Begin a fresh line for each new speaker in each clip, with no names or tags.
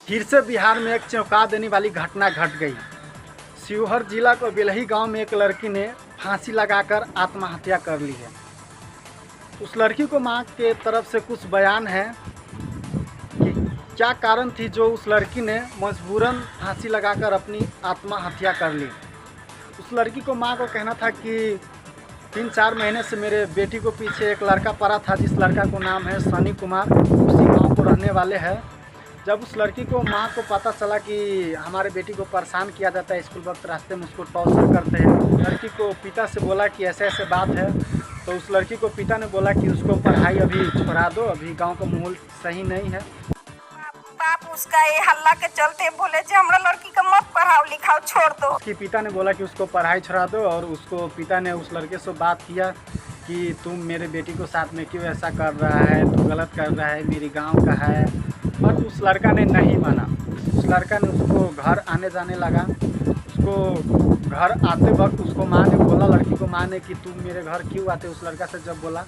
फिर से बिहार में एक चौंका देने वाली घटना घट गई। शिवहर जिला को बेलही गांव में एक लड़की ने फांसी लगाकर आत्महत्या कर ली है। उस लड़की को मां के तरफ से कुछ बयान है कि क्या कारण थी जो उस लड़की ने मजबूरन फांसी लगाकर अपनी आत्महत्या कर ली। उस लड़की को मां को कहना था कि 3-4 महीने से मेरे बेटी को पीछे एक लड़का पड़ा था, जिस लड़का को नाम है सनी कुमार, उसी गांव को रहने वाले हैं। जब उस लड़की को मां को पता चला कि हमारे बेटी को परेशान किया जाता है, स्कूल वक्त रास्ते में उसको टॉर्चर करते हैं, लड़की को पिता से बोला कि ऐसे ऐसे बात है। तो उस लड़की को पिता ने बोला कि उसको पढ़ाई अभी छोड़ा दो, अभी गांव का माहौल सही नहीं है।
बाप उसका ये हल्ला के चलते बोले जो हमरा लड़की को मत पढ़ाओ लिखाओ छोड़ दो।
उसके पिता ने बोला कि उसको पढ़ाई छोड़ा दो, और उसको पिता ने उस लड़के से बात किया कि तुम मेरे बेटी को साथ में क्यों ऐसा कर रहा है, तू गलत कर रहा है, मेरी गांव का है। पर उस लड़का ने नहीं माना। उस लड़का ने उसको घर आने जाने लगा। उसको घर आते वक्त उसको माँ ने बोला, लड़की को माँ ने, कि तुम मेरे घर क्यों आते। उस लड़का से जब बोला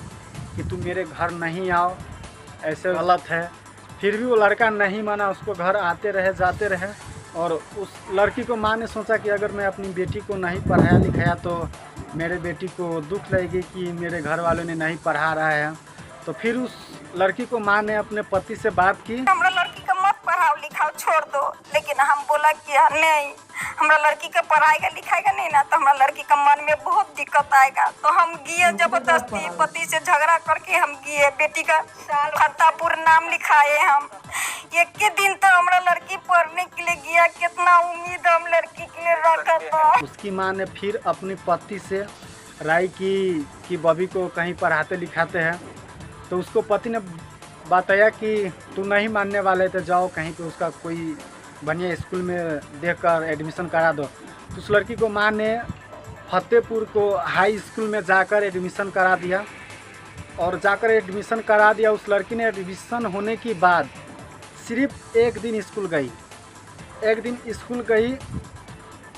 कि तुम मेरे घर नहीं आओ, ऐसे गलत है, फिर भी वो लड़का नहीं माना। उसको घर आते रहे जाते रहे, और उस लड़की को माँ ने सोचा कि अगर मैं अपनी बेटी को नहीं पढ़ाया लिखाया तो मेरे बेटी को दुख लगेगी कि मेरे घर वालों ने नहीं पढ़ा रहा है। तो फिर उस लड़की को माँ ने अपने पति से बात की,
हमरा लड़की को मत पढ़ाओ लिखाओ छोड़ दो। लेकिन हम बोला कि नहीं, हमरा लड़की को पढ़ाएगा लिखाएगा नहीं ना तो हमरा लड़की का मन में बहुत दिक्कत आएगा। तो हम गए जबरदस्ती, पति से झगड़ा करके हम गए, बेटी का फतेहपुर नाम लिखाए। हम एक के दिन तो हमरा लड़की पढ़ने के लिए गया, कितना उम्मीद हम लड़की के लिए रखा था।
उसकी माँ ने फिर अपनी पति से राय की कि बॉबी को कहीं पढ़ाते लिखाते हैं। तो उसको पति ने बताया कि तू नहीं मानने वाले तो जाओ कहीं पे उसका कोई बढ़िया स्कूल में देखकर एडमिशन करा दो। तो उस लड़की को माँ ने फतेहपुर को हाई स्कूल में जाकर एडमिशन करा दिया, और जाकर एडमिशन करा दिया। उस लड़की ने एडमिशन होने के बाद सिर्फ एक दिन स्कूल गई, एक दिन स्कूल गई,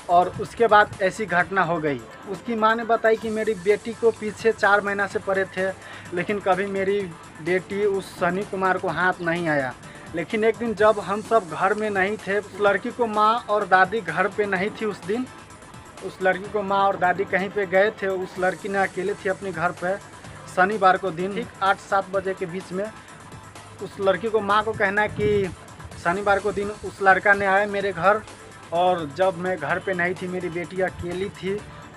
और उसके बाद ऐसी घटना हो गई। उसकी माँ ने बताई कि मेरी बेटी को पीछे 4 महीना से पड़े थे, लेकिन कभी मेरी बेटी उस सनी कुमार को हाथ नहीं आया। लेकिन एक दिन जब हम सब घर में नहीं थे, उस लड़की को माँ और दादी घर पे नहीं थी उस दिन। उस लड़की को माँ और दादी कहीं पे गए थे, उस लड़की ने अकेले थी अपने घर पे। शनिवार को दिन ठीक 8-7 बजे के बीच में उस लड़की को माँ को कहना कि शनिवार को दिन उस लड़का ने आया मेरे घर, और जब मैं घर पे नहीं थी, मेरी बेटी अकेली थी,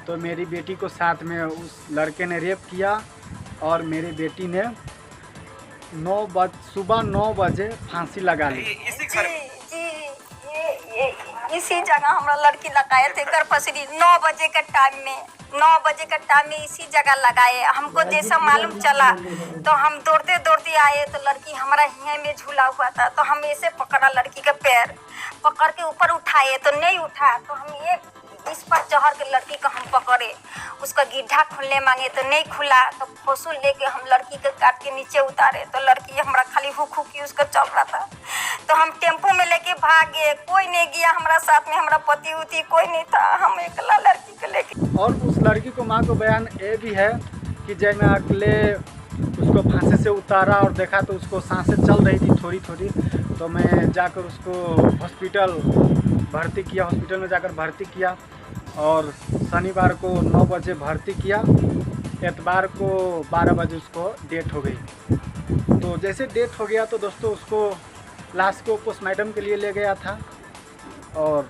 तो मेरी बेटी को साथ में उस लड़के ने रेप किया, और मेरी बेटी ने सुबह 9 बजे फांसी लगा ली।
इसी जगह हमरा लड़की लगाए थे करपसरी 9 बजे के टाइम में। 9 बजे के टाइम में इसी जगह लगाए। हमको जैसा मालूम चला तो हम दौड़ते दौड़ते आए तो लड़की हमारा हिया में झूला हुआ था। तो हम ऐसे पकड़ा लड़की का पैर, पकड़ के ऊपर उठाए तो नहीं उठा। तो हम एक इस पर चढ़ के लड़की को हम पकड़े, उसका गिड्ढा खुलने मांगे तो नहीं खुला। तो फसूल लेके हम लड़की के काट के नीचे उतारे तो लड़की हमारा खाली हुक हुक की उसका चल रहा था। तो हम टेम्पो में लेके भागे, कोई नहीं गया हमारा साथ में, हमारा पति उती कोई नहीं था, हम अकेला लड़की को लेके।
और उस लड़की को माँ को बयान ये भी है कि जब मैं अकेले उसको फांसी से उतारा और देखा तो उसको सांसें चल रही थी थोड़ी थोड़ी, तो मैं जाकर उसको हॉस्पिटल भर्ती किया। हॉस्पिटल में जाकर भर्ती किया, और शनिवार को 9 बजे भर्ती किया, एतवार को 12 बजे उसको डेट हो गई। तो जैसे डेट हो गया तो दोस्तों उसको लाश को पोस्टमार्टम के लिए ले गया था, और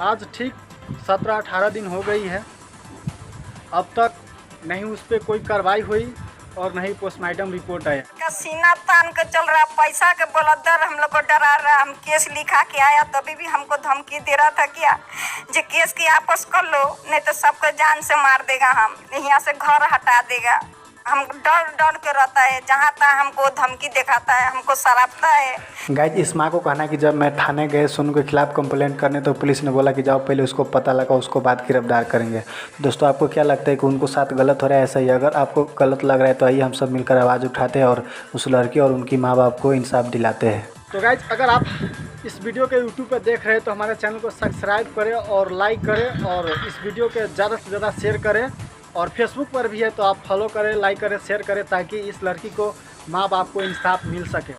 आज ठीक 17-18 दिन हो गई है। अब तक नहीं उस पर कोई कार्रवाई हुई और नहीं पोस्टमार्टम रिपोर्ट आया।
का सीना तान के चल रहा, पैसा के बलदर हम लोग को डरा रहा। हम केस लिखा के आया तभी भी हमको धमकी दे रहा था क्या जो केस की आपस कर लो, नहीं तो सबको जान से मार देगा, हम यहाँ से घर हटा देगा। हम डर डर के रहता है, जहाँ तहाँ हमको धमकी दिखाता है, हमको सरापता है।
गाइस, इस माँ को कहना कि जब मैं थाने गए सोनू के खिलाफ कंप्लेंट करने तो पुलिस ने बोला कि जाओ पहले उसको पता लगा, उसको बाद गिरफ्तार करेंगे। दोस्तों, आपको क्या लगता है कि उनको साथ गलत हो रहा है? ऐसा ही अगर आपको गलत लग रहा है तो आइए हम सब मिलकर आवाज़ उठाते हैं और उस लड़की और उनकी माँ बाप को इंसाफ दिलाते हैं। तो गाइस, अगर आप इस वीडियो के यूट्यूब पर देख रहे हैं तो हमारे चैनल को सब्सक्राइब करें और लाइक करें, और इस वीडियो के ज़्यादा से ज़्यादा शेयर करें। और फेसबुक पर भी है तो आप फॉलो करें, लाइक करें, शेयर करें, ताकि इस लड़की को माँ बाप को इंसाफ मिल सके।